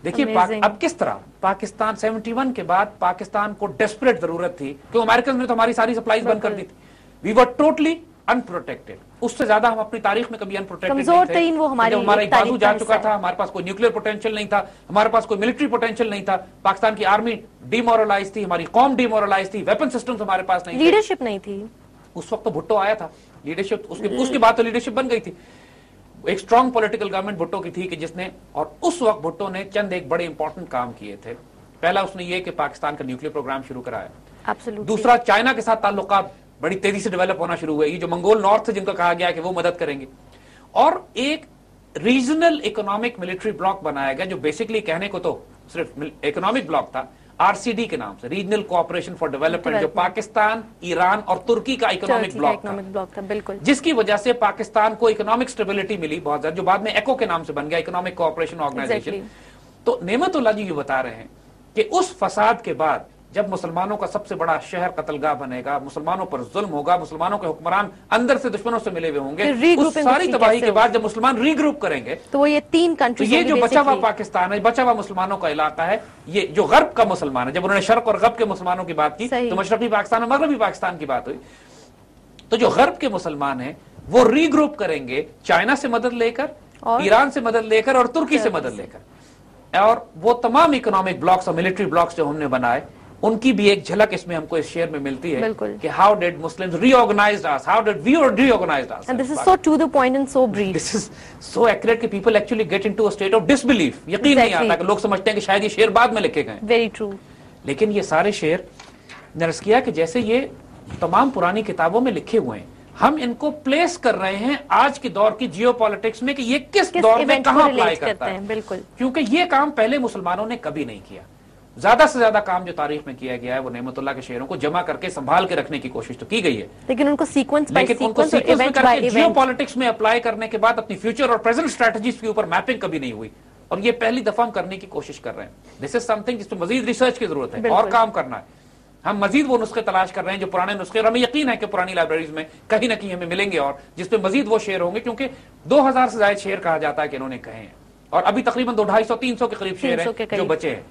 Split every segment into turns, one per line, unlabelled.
देखिए अब किस तरह पाकिस्तान 71 के बाद पाकिस्तान को डेस्परेट जरूरत थी, क्योंकि अमेरिकन ने तो हमारी सारी सप्लाईज बंद कर दी थी। वी वर टोटली अनप्रोटेक्टेड, उससे ज्यादा हम अपनी तारीख में कभी अनप्रोटेक्टेड नहीं थे।
वो
हमारा एक बाजू जा चुका था, हमारे पास कोई न्यूक्लियर पोटेंशियल नहीं था, हमारे पास कोई मिलिट्री पोटेंशियल नहीं था, पाकिस्तान की आर्मी डिमोरलाइज थी, हमारी कौम डिमोरलाइज थी, वेपन सिस्टम्स हमारे पास नहीं थे,
लीडरशिप नहीं थी।
उस वक्त तो भुट्टो आया था, लीडरशिप उसके बाद तो लीडरशिप बन गई थी। एक स्ट्रांग पॉलिटिकल गवर्नमेंट भुट्टो की थी कि जिसने, और उस वक्त भुट्टो ने चंद एक बड़े इंपॉर्टेंट काम किए थे। पहला उसने ये कि पाकिस्तान का न्यूक्लियर प्रोग्राम शुरू कराया। दूसरा, चाइना के साथ ताल्लुकात बड़ी तेजी से डेवलप होना शुरू हुए। ये जो मंगोल नॉर्थ से जिनको कहा गया कि वो मदद करेंगे, और एक रीजनल इकोनॉमिक मिलिट्री ब्लॉक बनाया गया जो बेसिकली कहने को तो सिर्फ इकोनॉमिक ब्लॉक था, आरसीडी के नाम से, रीजनल कोऑपरेशन फॉर डेवलपमेंट, जो पाकिस्तान, ईरान और तुर्की का इकोनॉमिक ब्लॉक
था, बिल्कुल,
जिसकी वजह से पाकिस्तान को इकोनॉमिक स्टेबिलिटी मिली बहुत ज्यादा, जो बाद में ECO के नाम से बन गया, इकोनॉमिक कोऑपरेशन ऑर्गेनाइजेशन। तो नेमतुल्लाह जी ये बता रहे हैं कि उस फसाद के बाद जब मुसलमानों का सबसे बड़ा शहर कत्लगाह बनेगा, मुसलमानों पर जुल्म होगा, मुसलमानों के हुक्मरान अंदर से दुश्मनों से मिले हुए होंगे, उस सारी तबाही के बाद जब मुसलमान रीग्रुप करेंगे,
तो वो ये 3 कंट्री,
तो ये जो बचा हुआ पाकिस्तान है, बचा हुआ मुसलमानों का इलाका है, ये जो गर्ब का मुसलमान है, जब उन्होंने शर्क और गर्ब के मुसलमानों की बात की तो मशरकी पाकिस्तान और मगरबी पाकिस्तान की बात हुई, तो जो गर्ब के मुसलमान है वो रीग्रुप करेंगे चाइना से मदद लेकर, ईरान से मदद लेकर और तुर्की से मदद लेकर, और वो तमाम इकोनॉमिक ब्लॉक्स और मिलिट्री ब्लॉक्स जो हमने बनाए, उनकी भी एक झलक इसमें हमको इस शेयर में मिलती है कि how did Muslims reorganized us, how did we reorganized us,
and this is so to the point and so brief,
this is so accurate कि people actually get into a state of disbelief. यकीन नहीं आता कि लोग समझते हैं कि शायद ये शेर बाद में लिखे गए।
Very true.
लेकिन ये सारे शेर नर्स किया कि जैसे ये तमाम पुरानी किताबों में लिखे हुए हैं, हम इनको प्लेस कर रहे हैं आज के दौर की जियोपॉलिटिक्स में कि ये किस दौर में कहां अप्लाई करता है।
बिल्कुल,
क्योंकि ये काम पहले मुसलमानों ने कभी नहीं किया। ज्यादा से ज्यादा काम जो तारीख में किया गया है वो नेमतुल्लाह के शेरों को जमा करके संभाल के रखने की कोशिश तो की गई है,
लेकिन उनको सीक्वेंस बाय सीक्वेंस
जियोपॉलिटिक्स में अप्लाई करने के बाद अपनी फ्यूचर और प्रेजेंट स्ट्रेटजीज के ऊपर मैपिंग कभी नहीं हुई, और ये पहली दफा हम करने की कोशिश कर रहे हैं। दिस इज समथिंग जिसमें मजीद रिसर्च की जरूरत है और काम करना है। हम मजीद वो नुस्खे तलाश कर रहे हैं जो पुराने नुस्खे, और हमें यकीन है कि पुरानी लाइब्रेरीज में कहीं ना कहीं हमें मिलेंगे और जिसमें मजीद वो शेर होंगे, क्योंकि 2000 से ज्यादा शेर कहा जाता है कि इन्होंने कहे हैं, और अभी तकरीबन 250-300 के करीब शेर हैं जो बचे हैं।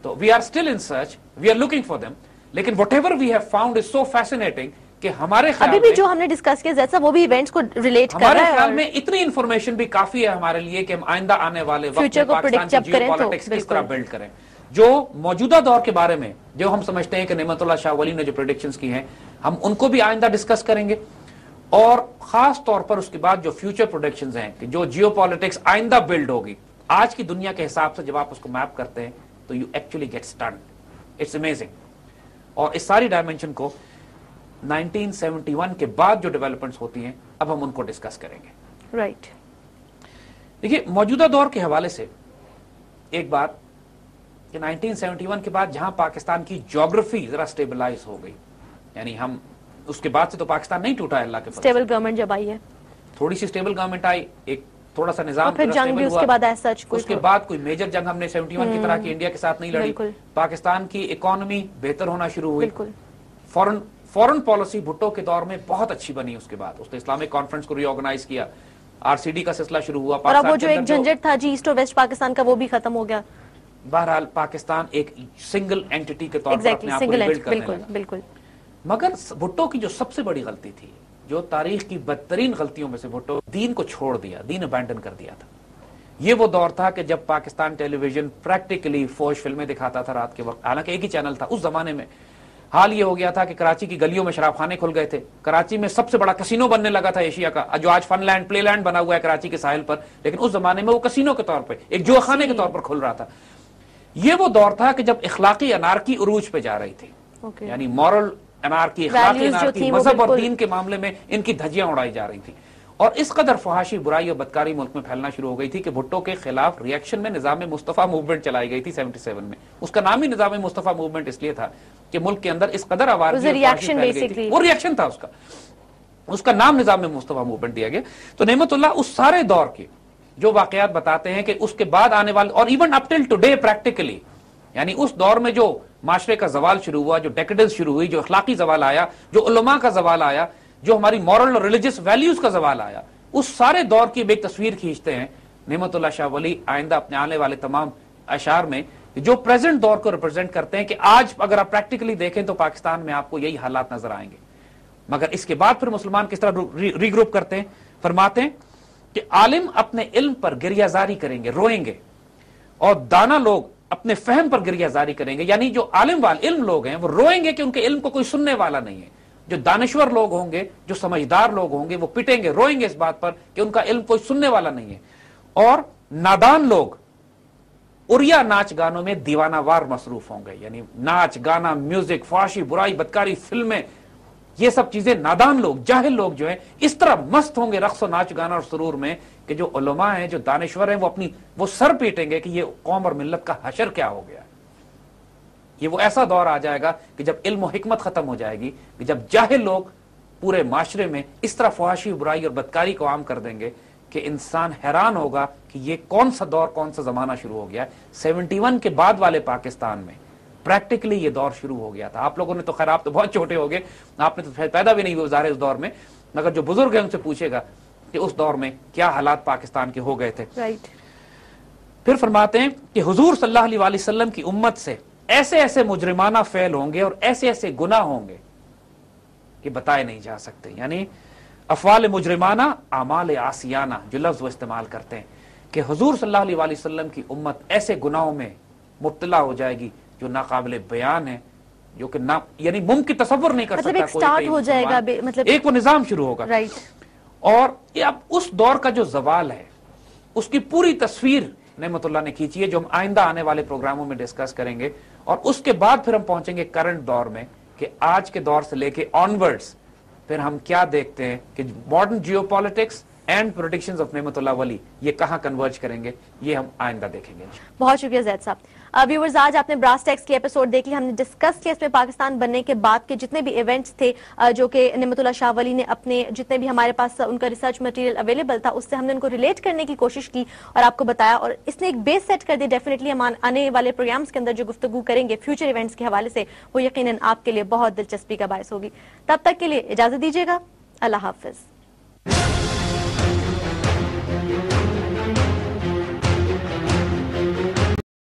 तो we are still in search, we are looking for them, लेकिन whatever we have found is so fascinating कि हमारे ख्याल
अभी भी जो हमने डिस्कस किया जैसा वो भी इवेंट्स को रिलेट कर रहा है,
हमारे ख्याल में इतनी इंफॉर्मेशन भी काफी है हमारे लिए कि हम आइंदा आने वाले वक्त में पाकिस्तान की जियोपॉलिटिक्स किस तरह बिल्ड करें। जो मौजूदा दौर के बारे में जो हम समझते हैं कि नेमतुल्लाह शाह वली ने जो प्रेडिक्शंस की हैं, हम उनको भी आइंदा डिस्कस करेंगे, और खास तौर पर उसके बाद जो फ्यूचर प्रेडिक्शंस हैं कि जो जियोपॉलिटिक्स आइंदा बिल्ड होगी आज की दुनिया के हिसाब से, जब आप उसको मैप करते हैं तो you actually get stunned, it's amazing. और इस सारी डायमेंशन को 1971 के बाद जो डेवलपमेंट्स होती हैं अब हम उनको डिस्कस करेंगे।
राइट।
देखिए मौजूदा दौर के हवाले से एक बात कि 1971 के बाद जहां पाकिस्तान की ज्योग्राफी जरा स्टेबलाइज हो गई, यानी हम उसके बाद से तो पाकिस्तान नहीं टूटा है, अल्लाह के फजल से।
स्टेबल गवर्नमेंट जब आई है,
थोड़ी सी स्टेबल गवर्नमेंट आई, एक थोड़ा सा निजाम,
फिर जंग भी उसके बाद ऐसा
उसके बाद कोई मेजर जंग हमने 71 की तरह की इंडिया के साथ नहीं लड़ी। पाकिस्तान की इकोनॉमी बेहतर होना शुरू हुई, फॉरेन पॉलिसी भुट्टो के दौर में बहुत अच्छी बनी। उसके बाद उसने इस्लामिक कॉन्फ्रेंस को रीऑर्गेनाइज किया, आरसीडी का सिलसिला शुरू हुआ,
और अब वो जो एक झंझट था जी ईस्ट और वेस्ट पाकिस्तान का वो भी खत्म हो गया।
बहरहाल पाकिस्तान एक सिंगल एंटिटी के तौर पर अपने आप को बिल्ड करने लगा।
बिल्कुल।
मगर भुट्टो की जो सबसे बड़ी गलती थी, जो तारीख की बदतरीन गलतियों में से, भुट्टो दीन को छोड़ दिया, दीन अबैंडन कर दिया था। ये वो दौर था कि जब पाकिस्तान टेलीविजन प्रैक्टिकली फौज फिल्में दिखाता था रात के वक्त, हालांकि एक ही चैनल था उस जमाने में। हाल ये हो गया था कि कराची की गलियों में शराबखाने खुल गए थे, कराची में सबसे बड़ा कसिनो बनने लगा था एशिया का, जो आज फनलैंड प्लेलैंड बना हुआ है कराची के साहिल पर, लेकिन उस जमाने में वो कसिनो के तौर पर, एक जुआखाने के तौर पर खुल रहा था। ये वो दौर था कि जब इखलाकी अनारकी उरूज पे जा रही थी, यानी मॉरल अनारकी, इखलाकी अनारकी, मजहब और दीन के मामले में इनकी धज्जियां उड़ाई जा रही थी। और इस कदर फहाशी, बुराई और बदकारी मुल्क में फैलना शुरू हो गई थी कि भुट्टो के खिलाफ रिएक्शन में निजाम मुस्तफा मूवमेंट चलाई गई थी 77 में। उसका नाम ही निजाम मुस्तफा मूवमेंट इसलिए था कि मुल्क के अंदर इस कदर आवाज़, वो रिएक्शन था उसका, उसका नाम निजाम मुस्तफा मूवमेंट दिया गया। तो नेमतुल्लाह उस सारे दौर के जो वाकयात बताते हैं कि उसके बाद आने वाले, और even up till today practically, यानी उस दौर में जो माशरे का जवाल शुरू हुआ, जो डेकेडेंस शुरू हुई, जो अखलाकी जवाल आया, जो उलमा का जवाल आया, जो हमारी मॉरल और रिलीजियस वैल्यूज का जवाल आया, उस सारे दौर की एक तस्वीर खींचते हैं नेमतुल्लाह शाह वली आइंदा अपने आने वाले तमाम अशार में जो प्रेजेंट दौर को रिप्रेजेंट करते हैं कि आज अगर आप प्रैक्टिकली देखें तो पाकिस्तान में आपको यही हालात नजर आएंगे। मगर इसके बाद फिर मुसलमान किस तरह रीग्रुप करते हैं, फरमाते हैं कि आलिम अपने इल्म पर गिरियाजारी करेंगे, रोएंगे, और दाना लोग अपने फहम पर गिरियाजारी करेंगे। यानी जो आलिम वाले इल्म लोग हैं वो रोएंगे कि उनके इल्म को कोई सुनने वाला नहीं है। जो दानिश्वर लोग होंगे, जो समझदार लोग होंगे, वो पिटेंगे, रोएंगे इस बात पर कि उनका इल्म कोई सुनने वाला नहीं है। और नादान लोग उरिया नाच गानों में दीवानावार मसरूफ होंगे। यानी नाच गाना, म्यूजिक, फाशी, बुराई, बदकारी, फिल्में, ये सब चीजें नादान लोग, जाहिल लोग जो हैं इस तरह मस्त होंगे रक्स और नाच गाना और सुरूर में कि जो उलमा हैं, जो दानिश्वर हैं, वो सर पीटेंगे कि ये कौम और मिल्लत का हशर क्या हो गया। ये वो ऐसा दौर आ जाएगा कि जब इल्म और हिकमत खत्म हो जाएगी, कि जब जाहिल लोग पूरे माशरे में इस तरह फहाशी, बुराई और बदकारी को आम कर देंगे कि इंसान हैरान होगा कि ये कौन सा दौर, कौन सा जमाना शुरू हो गया है। 71 के बाद वाले पाकिस्तान में प्रैक्टिकली ये दौर शुरू हो गया था। आप लोगों ने तो खैर, आप तो बहुत छोटे हो गए, आपने तो पैदा भी नहीं हुए ज़ाहिर उस दौर में, मगर जो बुजुर्ग है उनसे पूछेगा कि उस दौर में क्या हालात पाकिस्तान के हो गए थे। फिर फरमाते हैं कि हुजूर सल्लल्लाहु अलैहि वसल्लम की उम्मत से ऐसे ऐसे मुजरिमाना फेल होंगे और ऐसे ऐसे गुनाह होंगे कि बताए नहीं जा सकते। यानी अफवाल मुजरिमाना, आमाल आसियाना, जो लफ्ज वो इस्तेमाल करते हैं कि हुजूर सल्लल्लाहु अलैहि वसल्लम की उम्मत ऐसे गुनाहों में मुब्तला हो जाएगी जो नाकाबिले बयान है, जो कि ना यानी मुमकिन तसव्वुर नहीं कर सकता।
एक स्टार्ट हो जाएगा, मतलब
एक वो निजाम शुरू होगा। और ये अब उस दौर का जो जवाल है उसकी पूरी तस्वीर नेमतुल्लाह ने खींची है, जो हम आइंदा आने वाले प्रोग्रामों में डिस्कस करेंगे। और उसके बाद फिर हम पहुंचेंगे करंट दौर में कि आज के दौर से लेके ऑनवर्ड्स फिर हम क्या देखते हैं कि modern geopolitics and predictions of Nematullah Wali ये कहां कन्वर्ज करेंगे, ये हम आइंदा देखेंगे।
बहुत शुक्रिया जैद साहब। व्यूअर्स, आज आपने ब्रास टैक्स की एपिसोड देख ली। हमने डिस्कस किया इसमें पाकिस्तान बनने के बाद के जितने भी इवेंट्स थे जो कि नेमतुल्लाह शाह वली ने अपने जितने भी हमारे पास उनका रिसर्च मटेरियल अवेलेबल था उससे हमने उनको रिलेट करने की कोशिश की और आपको बताया, और इसने एक बेस सेट कर दी। डेफिनेटली हम आने वाले प्रोग्राम्स के अंदर जो गुफ्तगू करेंगे फ्यूचर इवेंट्स के हवाले से, वो यकीनन आपके लिए बहुत दिलचस्पी का बायस होगी। तब तक के लिए इजाजत दीजिएगा। अल्लाह हाफिज।